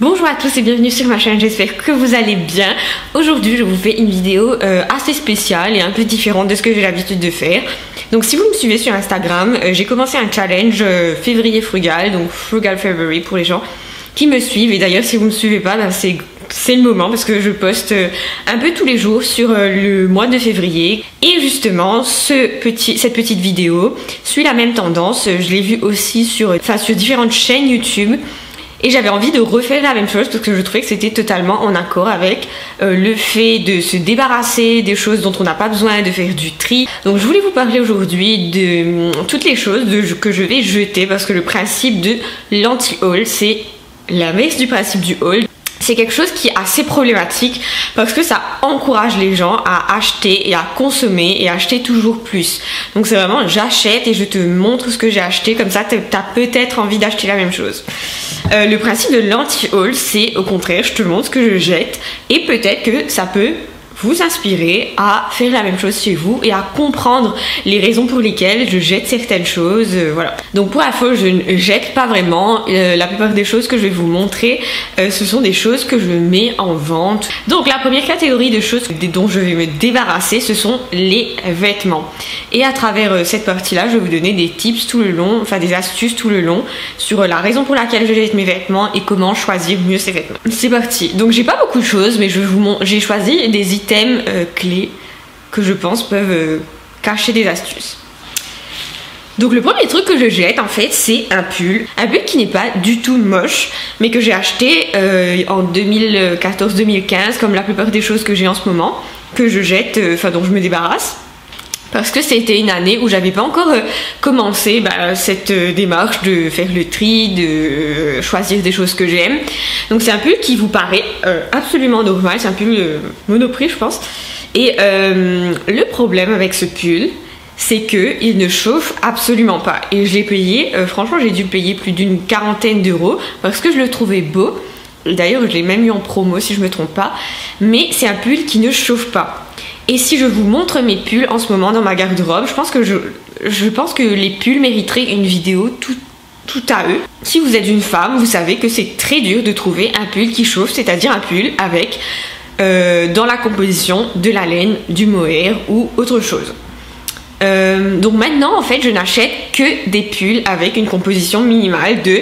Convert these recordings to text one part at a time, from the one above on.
Bonjour à tous et bienvenue sur ma chaîne, j'espère que vous allez bien. Aujourd'hui je vous fais une vidéo assez spéciale et un peu différente de ce que j'ai l'habitude de faire. Donc si vous me suivez sur Instagram, j'ai commencé un challenge février frugal, donc Frugal February pour les gens qui me suivent. Et d'ailleurs si vous me suivez pas, ben, c'est le moment parce que je poste un peu tous les jours sur le mois de février. Et justement cette petite vidéo suit la même tendance. Je l'ai vue aussi sur différentes chaînes YouTube. Et j'avais envie de refaire la même chose parce que je trouvais que c'était totalement en accord avec le fait de se débarrasser des choses dont on n'a pas besoin, de faire du tri. Donc je voulais vous parler aujourd'hui de toutes les choses que je vais jeter parce que le principe de l'anti-haul, c'est l'inverse du principe du haul. C'est quelque chose qui est assez problématique parce que ça encourage les gens à acheter et à consommer et à acheter toujours plus. Donc c'est vraiment j'achète et je te montre ce que j'ai acheté, comme ça tu as peut-être envie d'acheter la même chose. Le principe de l'anti-haul, c'est au contraire je te montre ce que je jette et peut-être que ça peut vous inspirer à faire la même chose chez vous et à comprendre les raisons pour lesquelles je jette certaines choses, voilà. Donc pour info, je ne jette pas vraiment. La plupart des choses que je vais vous montrer, ce sont des choses que je mets en vente. Donc la première catégorie de choses dont je vais me débarrasser, ce sont les vêtements. Et à travers cette partie-là, je vais vous donner des tips tout le long, enfin des astuces tout le long sur la raison pour laquelle je jette mes vêtements et comment choisir mieux ces vêtements. C'est parti. Donc j'ai pas beaucoup de choses, mais j'ai choisi des items clés que je pense peuvent cacher des astuces. Donc le premier truc que je jette en fait, c'est un pull qui n'est pas du tout moche mais que j'ai acheté en 2014-2015 comme la plupart des choses que j'ai en ce moment, que je jette, dont je me débarrasse. Parce que c'était une année où j'avais pas encore commencé cette démarche de faire le tri, de choisir des choses que j'aime. Donc c'est un pull qui vous paraît absolument normal, c'est un pull Monoprix je pense. Et le problème avec ce pull, c'est qu'il ne chauffe absolument pas. Et je l'ai payé, franchement j'ai dû le payer plus d'une quarantaine d'euros parce que je le trouvais beau. D'ailleurs je l'ai même eu en promo si je me trompe pas. Mais c'est un pull qui ne chauffe pas. Et si je vous montre mes pulls en ce moment dans ma garde-robe, je pense que les pulls mériteraient une vidéo tout à eux. Si vous êtes une femme, vous savez que c'est très dur de trouver un pull qui chauffe, c'est-à-dire un pull avec dans la composition de la laine, du mohair ou autre chose. Donc maintenant en fait je n'achète que des pulls avec une composition minimale de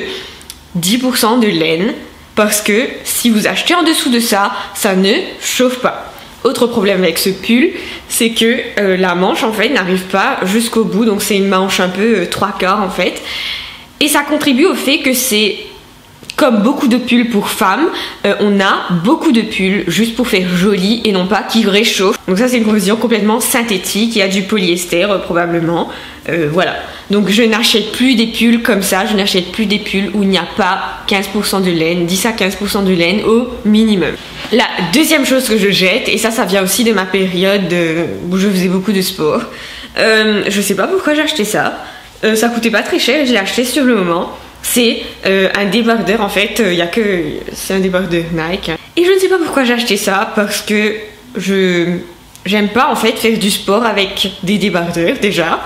10% de laine parce que si vous achetez en dessous de ça, ça ne chauffe pas. Autre problème avec ce pull, c'est que la manche en fait n'arrive pas jusqu'au bout, donc c'est une manche un peu 3/4 en fait. Et ça contribue au fait que c'est comme beaucoup de pulls pour femmes, on a beaucoup de pulls juste pour faire joli et non pas qui réchauffe. Donc ça c'est une composition complètement synthétique, il y a du polyester probablement, voilà. Donc je n'achète plus des pulls comme ça, je n'achète plus des pulls où il n'y a pas 15% de laine, 10 à 15% de laine au minimum. La deuxième chose que je jette, et ça vient aussi de ma période où je faisais beaucoup de sport, je sais pas pourquoi j'ai acheté ça, ça coûtait pas très cher, je l'ai acheté sur le moment. C'est un débardeur en fait, c'est un débardeur Nike. Et je ne sais pas pourquoi j'ai acheté ça, parce que j'aime pas en fait faire du sport avec des débardeurs déjà.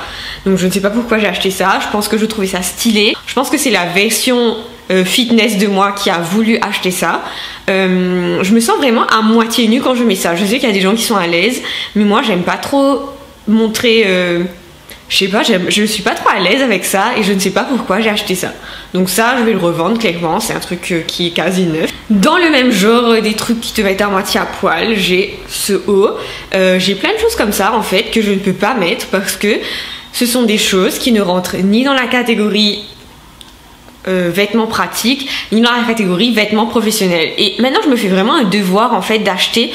Donc je ne sais pas pourquoi j'ai acheté ça, je pense que je trouvais ça stylé. Je pense que c'est la version fitness de moi qui a voulu acheter ça. Je me sens vraiment à moitié nue quand je mets ça. Je sais qu'il y a des gens qui sont à l'aise, mais moi j'aime pas trop montrer... je sais pas, je suis pas trop à l'aise avec ça et je ne sais pas pourquoi j'ai acheté ça. Donc ça, je vais le revendre clairement, c'est un truc qui est quasi neuf. Dans le même genre des trucs qui te mettent à moitié à poil, j'ai ce haut. J'ai plein de choses comme ça en fait que je ne peux pas mettre parce que ce sont des choses qui ne rentrent ni dans la catégorie vêtements pratiques, ni dans la catégorie vêtements professionnels. Et maintenant, je me fais vraiment un devoir en fait d'acheter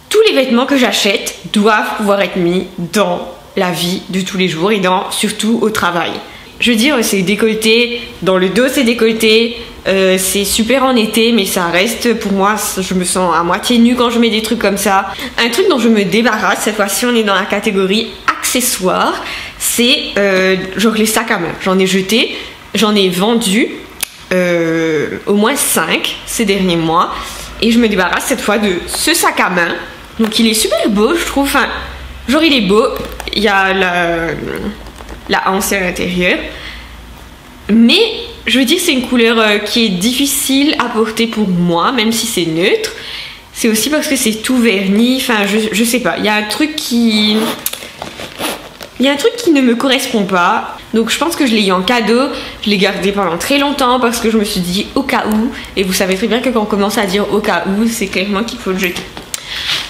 tous les vêtements que j'achète doivent pouvoir être mis dans la vie de tous les jours et surtout au travail. Je veux dire, c'est décolleté, dans le dos c'est décolleté, c'est super en été mais ça reste, pour moi, je me sens à moitié nue quand je mets des trucs comme ça. Un truc dont je me débarrasse, cette fois-ci on est dans la catégorie accessoires, c'est genre les sacs à main. J'en ai jeté, j'en ai vendu au moins 5 ces derniers mois et je me débarrasse cette fois de ce sac à main. Donc il est super beau je trouve, enfin genre il est beau, il y a la anse à l'intérieur, mais Je veux dire, c'est une couleur qui est difficile à porter pour moi, même si c'est neutre. C'est aussi parce que c'est tout verni, enfin je sais pas, il y a un truc qui... Il y a un truc qui ne me correspond pas, donc je pense que je l'ai eu en cadeau, je l'ai gardé pendant très longtemps parce que je me suis dit au cas où, et vous savez très bien que quand on commence à dire au cas où, c'est clairement qu'il faut le jeter.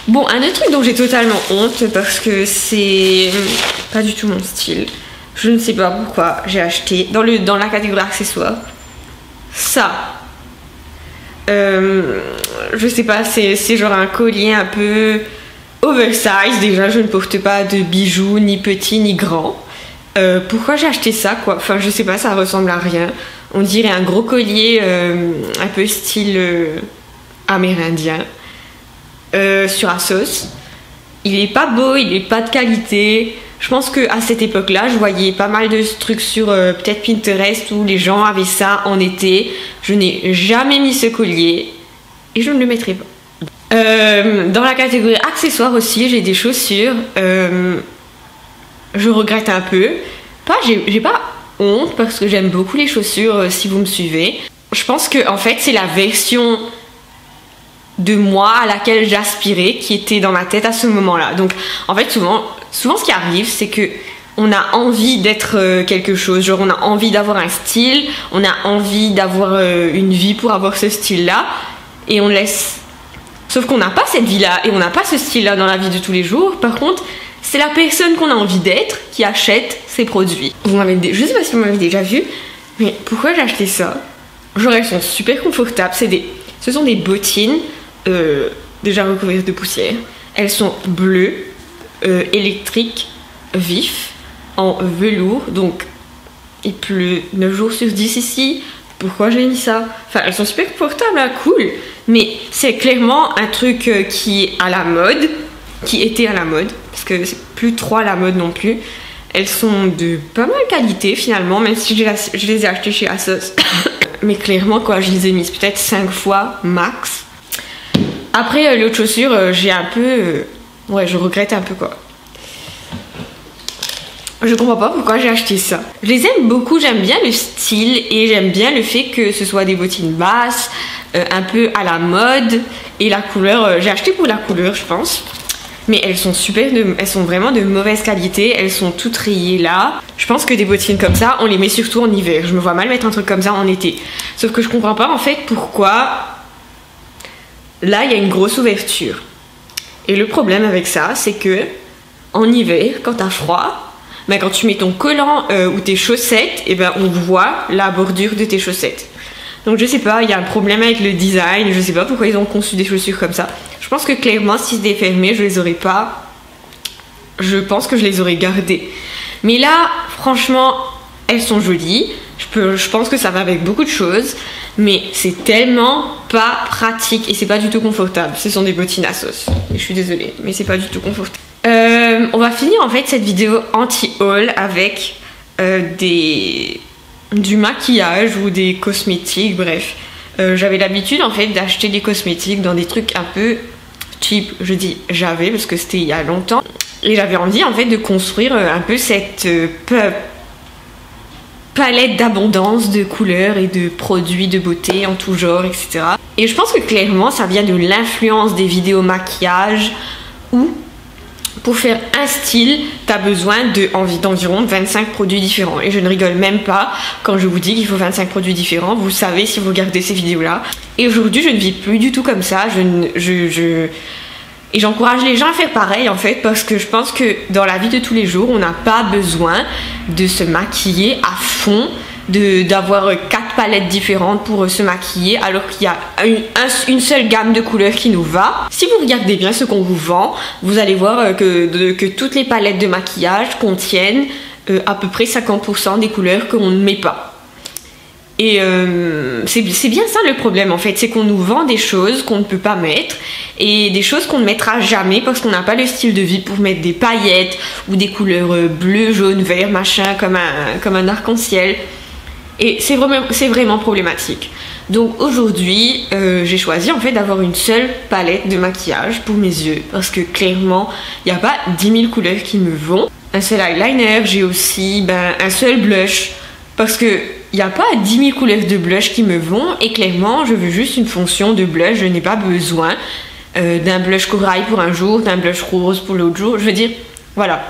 Bon, un autre truc dont j'ai totalement honte parce que c'est pas du tout mon style, je ne sais pas pourquoi j'ai acheté dans la catégorie accessoires, ça. Je sais pas, c'est genre un collier un peu oversize. Déjà, je ne porte pas de bijoux, ni petit ni grand. Pourquoi j'ai acheté ça, quoi? Enfin, je sais pas, ça ressemble à rien. On dirait un gros collier un peu style amérindien sur Asos. Il est pas beau, il est pas de qualité. Je pense qu'à cette époque-là, je voyais pas mal de trucs sur peut-être Pinterest où les gens avaient ça en été. Je n'ai jamais mis ce collier et je ne le mettrai pas. Dans la catégorie accessoires aussi, j'ai des chaussures. Je regrette un peu. J'ai pas honte parce que j'aime beaucoup les chaussures si vous me suivez. Je pense que en fait, c'est la version de moi à laquelle j'aspirais qui était dans ma tête à ce moment-là. Donc en fait, souvent ce qui arrive, c'est que on a envie d'être quelque chose, genre on a envie d'avoir un style, on a envie d'avoir une vie pour avoir ce style-là, et on laisse. Sauf qu'on n'a pas cette vie-là, et on n'a pas ce style-là dans la vie de tous les jours. Par contre, c'est la personne qu'on a envie d'être qui achète ces produits. Je sais pas si vous m'avez déjà vu, mais pourquoi j'ai acheté ça? Genre elles sont super confortables, ce sont des bottines déjà recouvertes de poussière. Elles sont bleues, électriques, vifs, en velours, donc il pleut 9 jours sur 10 ici. Pourquoi j'ai mis ça? Enfin, elles sont super confortables, hein, cool, mais c'est clairement un truc qui est à la mode, qui était à la mode, parce que c'est plus trop à la mode non plus. Elles sont de pas mal qualité finalement, même si je les ai achetées chez Asos. Mais clairement, quoi, je les ai mises peut-être 5 fois max. Après, l'autre chaussure, j'ai un peu... ouais, je regrette un peu, quoi. Je comprends pas pourquoi j'ai acheté ça. Je les aime beaucoup, j'aime bien le style et j'aime bien le fait que ce soit des bottines basses, un peu à la mode. Et la couleur, j'ai acheté pour la couleur, je pense. Mais elles sont elles sont vraiment de mauvaise qualité, elles sont toutes rayées là. Je pense que des bottines comme ça, on les met surtout en hiver. Je me vois mal mettre un truc comme ça en été. Sauf que je comprends pas en fait pourquoi là il y a une grosse ouverture. Et le problème avec ça, c'est que en hiver, quand t'as froid, ben, quand tu mets ton collant ou tes chaussettes, et ben on voit la bordure de tes chaussettes. Donc je sais pas, il y a un problème avec le design, je sais pas pourquoi ils ont conçu des chaussures comme ça. Je pense que clairement si c'était fermé, je les aurais pas. Je pense que je les aurais gardées. Mais là, franchement, elles sont jolies. Je pense que ça va avec beaucoup de choses, mais c'est tellement pas pratique et c'est pas du tout confortable. Ce sont des bottines Asos. Je suis désolée, mais c'est pas du tout confortable. On va finir en fait cette vidéo anti-haul avec du maquillage ou des cosmétiques, bref. J'avais l'habitude en fait d'acheter des cosmétiques dans des trucs un peu cheap. Je dis j'avais parce que c'était il y a longtemps. Et j'avais envie en fait de construire un peu cette palette d'abondance de couleurs et de produits de beauté en tout genre, etc. Et je pense que clairement ça vient de l'influence des vidéos maquillage où pour faire un style, tu as besoin d'environ 25 produits différents. Et je ne rigole même pas quand je vous dis qu'il faut 25 produits différents. Vous savez si vous regardez ces vidéos-là. Et aujourd'hui, je ne vis plus du tout comme ça. Et j'encourage les gens à faire pareil en fait, parce que je pense que dans la vie de tous les jours, on n'a pas besoin de se maquiller à fond, d'avoir 4 palettes différentes pour se maquiller alors qu'il y a une seule gamme de couleurs qui nous va. Si vous regardez bien ce qu'on vous vend, vous allez voir que toutes les palettes de maquillage contiennent à peu près 50% des couleurs qu'on ne met pas. Et c'est bien ça le problème en fait, c'est qu'on nous vend des choses qu'on ne peut pas mettre et des choses qu'on ne mettra jamais parce qu'on n'a pas le style de vie pour mettre des paillettes ou des couleurs bleu, jaune, vert, machin comme un arc-en-ciel. Et c'est vraiment problématique. Donc aujourd'hui, j'ai choisi en fait d'avoir une seule palette de maquillage pour mes yeux. Parce que clairement, il n'y a pas 10 000 couleurs qui me vont. Un seul eyeliner, j'ai aussi un seul blush. Parce que il n'y a pas 10 000 couleurs de blush qui me vont et clairement je veux juste une fonction de blush, je n'ai pas besoin d'un blush corail pour un jour, d'un blush rose pour l'autre jour, je veux dire, voilà.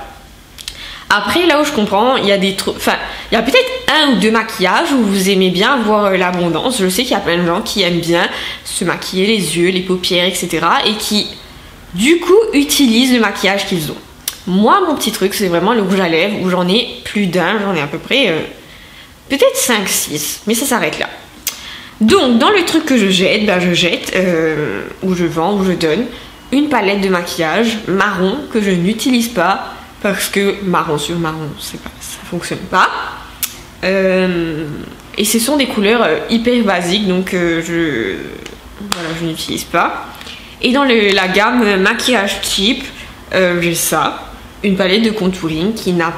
Après là où je comprends, il y a des trucs, enfin il y a peut-être un ou deux maquillages où vous aimez bien voir l'abondance, je sais qu'il y a plein de gens qui aiment bien se maquiller les yeux, les paupières, etc. et qui du coup utilisent le maquillage qu'ils ont. Moi mon petit truc c'est vraiment le rouge à lèvres où j'en ai plus d'un, j'en ai à peu près... peut-être 5-6, mais ça s'arrête là. Donc, dans le truc que je jette, ou je vends, ou je donne, une palette de maquillage marron que je n'utilise pas parce que marron sur marron, ça fonctionne pas. Et ce sont des couleurs hyper basiques, donc je n'utilise pas. Et dans la gamme maquillage cheap, j'ai ça, une palette de contouring qui n'a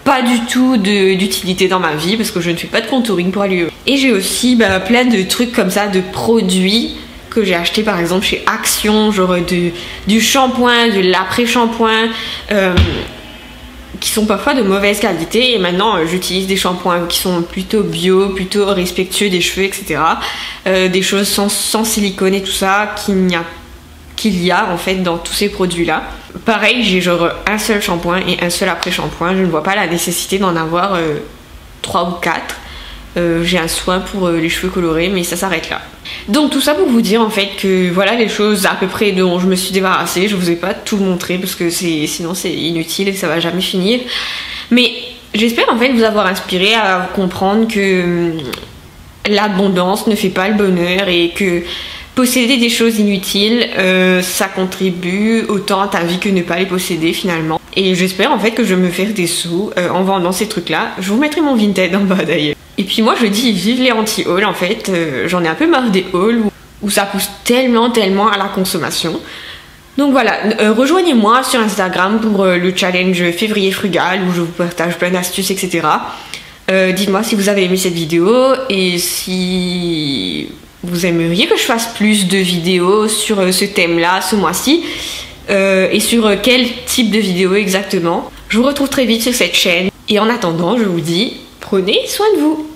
pas du tout d'utilité dans ma vie parce que je ne fais pas de contouring pour aller. Et j'ai aussi plein de trucs comme ça, de produits que j'ai acheté par exemple chez Action, genre du shampoing, de l'après-shampoing qui sont parfois de mauvaise qualité et maintenant j'utilise des shampoings qui sont plutôt bio, plutôt respectueux des cheveux, etc. Des choses sans silicone et tout ça qu'il y a en fait dans tous ces produits là. Pareil, j'ai genre un seul shampoing et un seul après-shampoing, je ne vois pas la nécessité d'en avoir 3 ou 4. J'ai un soin pour les cheveux colorés mais ça s'arrête là. Donc tout ça pour vous dire en fait que voilà les choses à peu près dont je me suis débarrassée. Je vous ai pas tout montré parce que sinon c'est inutile et ça va jamais finir. Mais j'espère en fait vous avoir inspiré à comprendre que l'abondance ne fait pas le bonheur et que posséder des choses inutiles, ça contribue autant à ta vie que ne pas les posséder finalement. Et j'espère en fait que je vais me faire des sous en vendant ces trucs là. Je vous mettrai mon Vinted en bas d'ailleurs. Et puis moi je dis vive les anti-hauls en fait. J'en ai un peu marre des hauls où ça pousse tellement à la consommation. Donc voilà, rejoignez-moi sur Instagram pour le challenge février frugal où je vous partage plein d'astuces, etc. Dites-moi si vous avez aimé cette vidéo et si vous aimeriez que je fasse plus de vidéos sur ce thème-là ce mois-ci et sur quel type de vidéo exactement. Je vous retrouve très vite sur cette chaîne et en attendant, je vous dis prenez soin de vous.